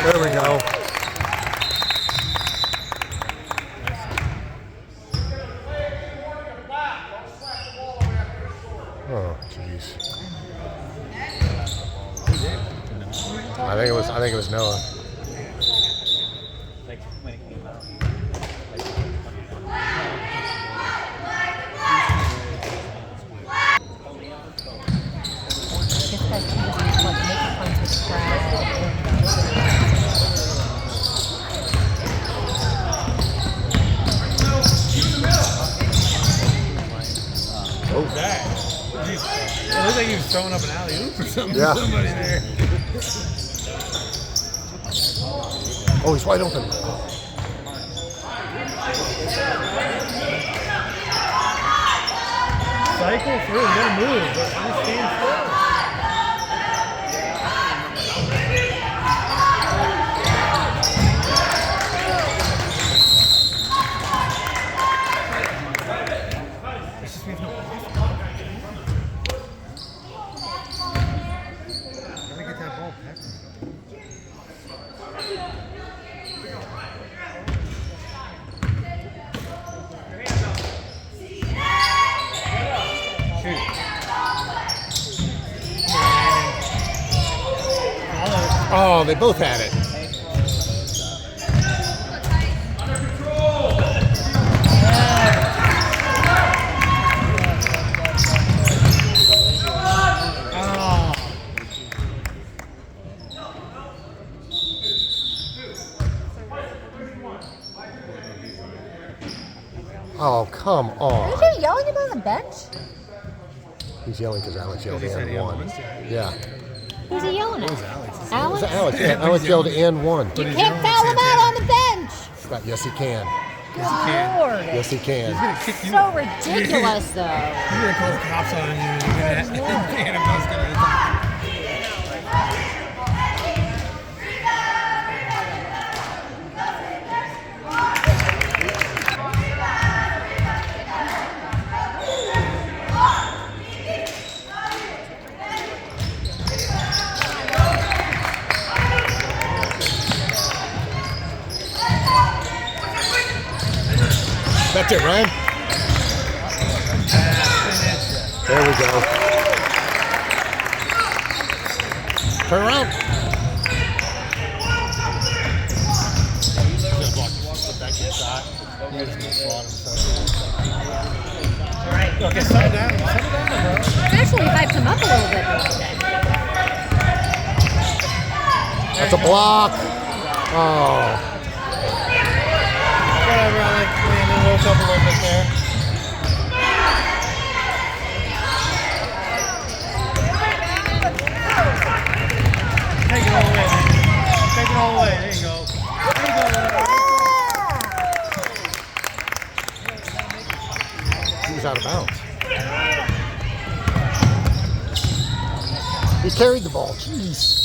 There we go. Oh, jeez. I think it was Noah. What was that? It looked like he was throwing up an alley-oop or something. Yeah. Somebody there. Oh, he's wide open. Cycle through, you gotta move, but just stand still. Oh, they both had it. Oh, come on. Are you yelling at him on the bench? He's yelling because Alex yelled and won. Yeah. Who's he yelling at? It Alex? was Alex. Yeah, Alex yelled and won. You can't foul him out on the bench. But yes, he can. Good Lord. Yes, he can. So ridiculous, though. You're going to call the cops on you. You're going to handcuffs going to attack. That's it, Ryan. There we go. Turn around. Okay, settle down. Settle down, bro. Actually hyped him up a little bit. That's a block. Oh. Whatever, I like Landon woke up a little bit there. Take it all the way, man. Take it all the way. There you go. There you go. He was out of bounds. He carried the ball. Jeez.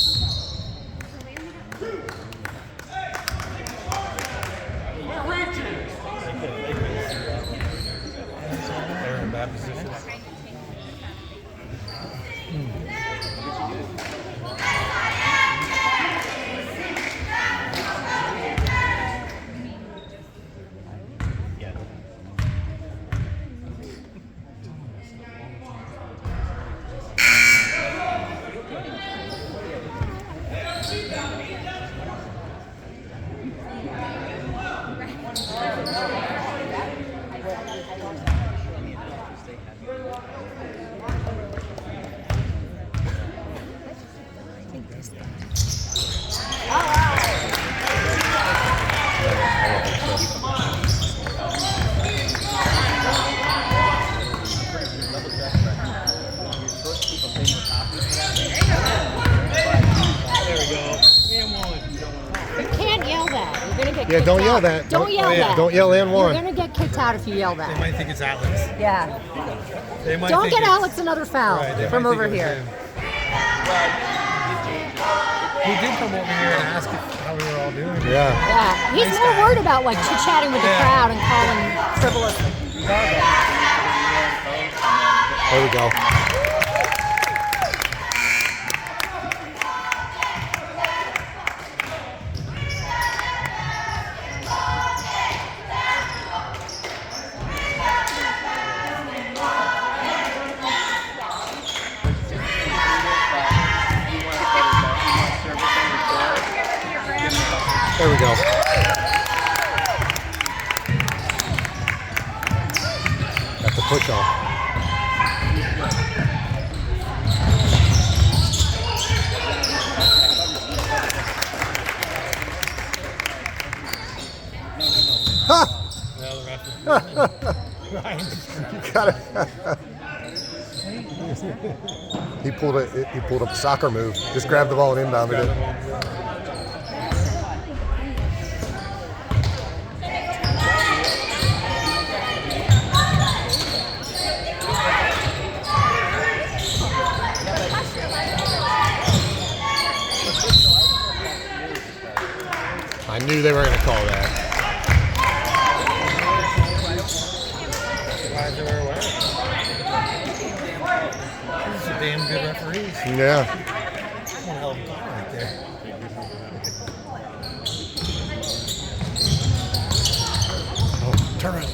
You're gonna get Yeah, kicked don't out. yell that. Don't yell yeah. that. Don't yell and You're one. gonna get kicked out if you yell They that. might think it's Alex. Yeah. They might Don't think get it's- Alex another foul Right, they from might think over it was here. him. He did come over here and ask how we were all doing. Yeah. Yeah. He's Nice more guy. worried about like chit-chatting with the Yeah. crowd and calling frivolous garbage. There we go. There we go. Got the push off. Ha! Well, the referee. Ryan just You got it. He pulled up a soccer move. Just grabbed the ball and inbounded it. I knew they were going to call that. Surprised they were aware. These are damn good referees. Yeah. One hell of a call right there. Oh, turn it.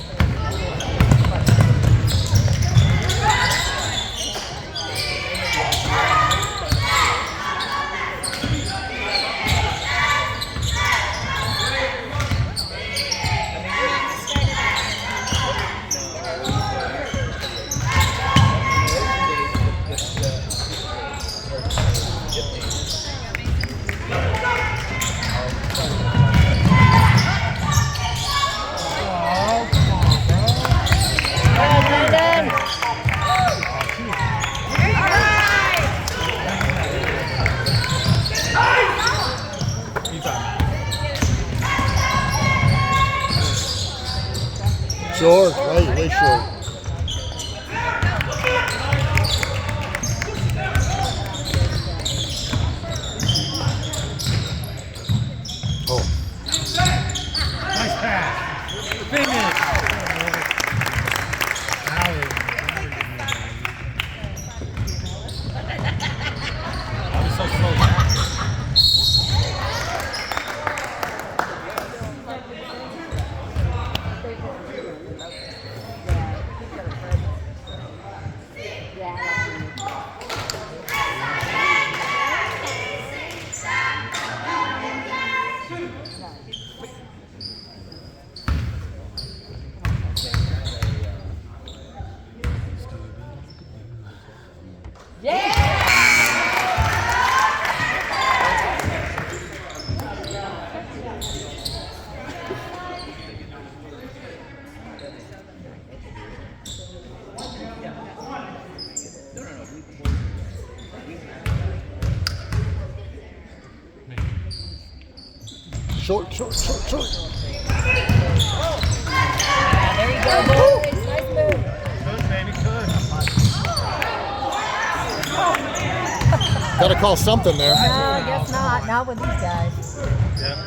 Short, way short. Oh, Nice pass. Finish. Howard. That was so slow. short. There you go, boys. Nice move. Good, baby, good. Got to call something there. No, I guess not. Not with these guys. Yeah.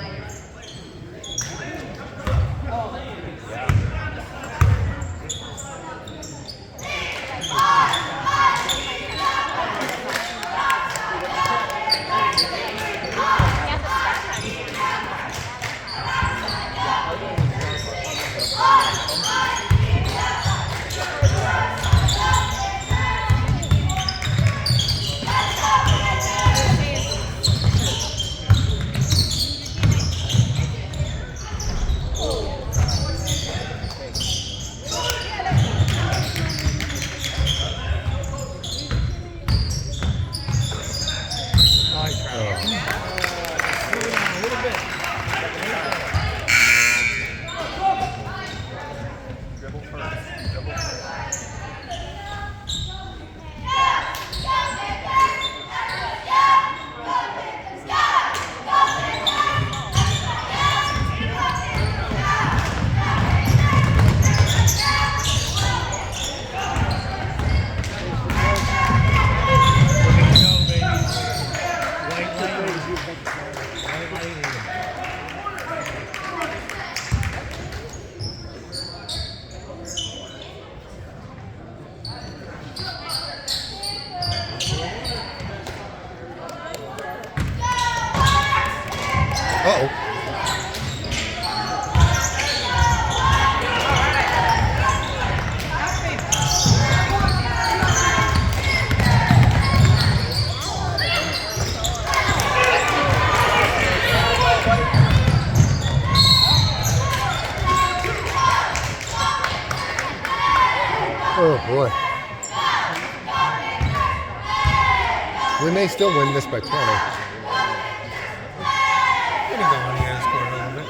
Oh boy. We may still win this by 20. Get it going here. Score a little bit.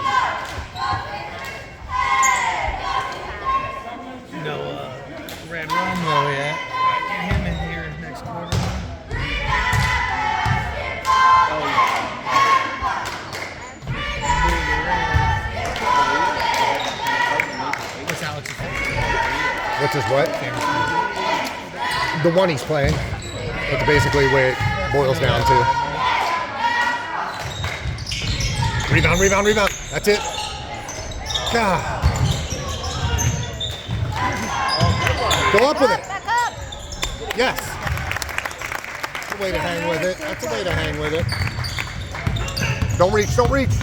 No red rum though yet. Get him in here next quarter. What's Alex's favorite? What's his what? The one he's playing. That's basically what it boils down to. Rebound, rebound, rebound. That's it. God. Go up with it. Back up. Yes. That's a way to hang with it. That's a way to hang with it. Don't reach, don't reach.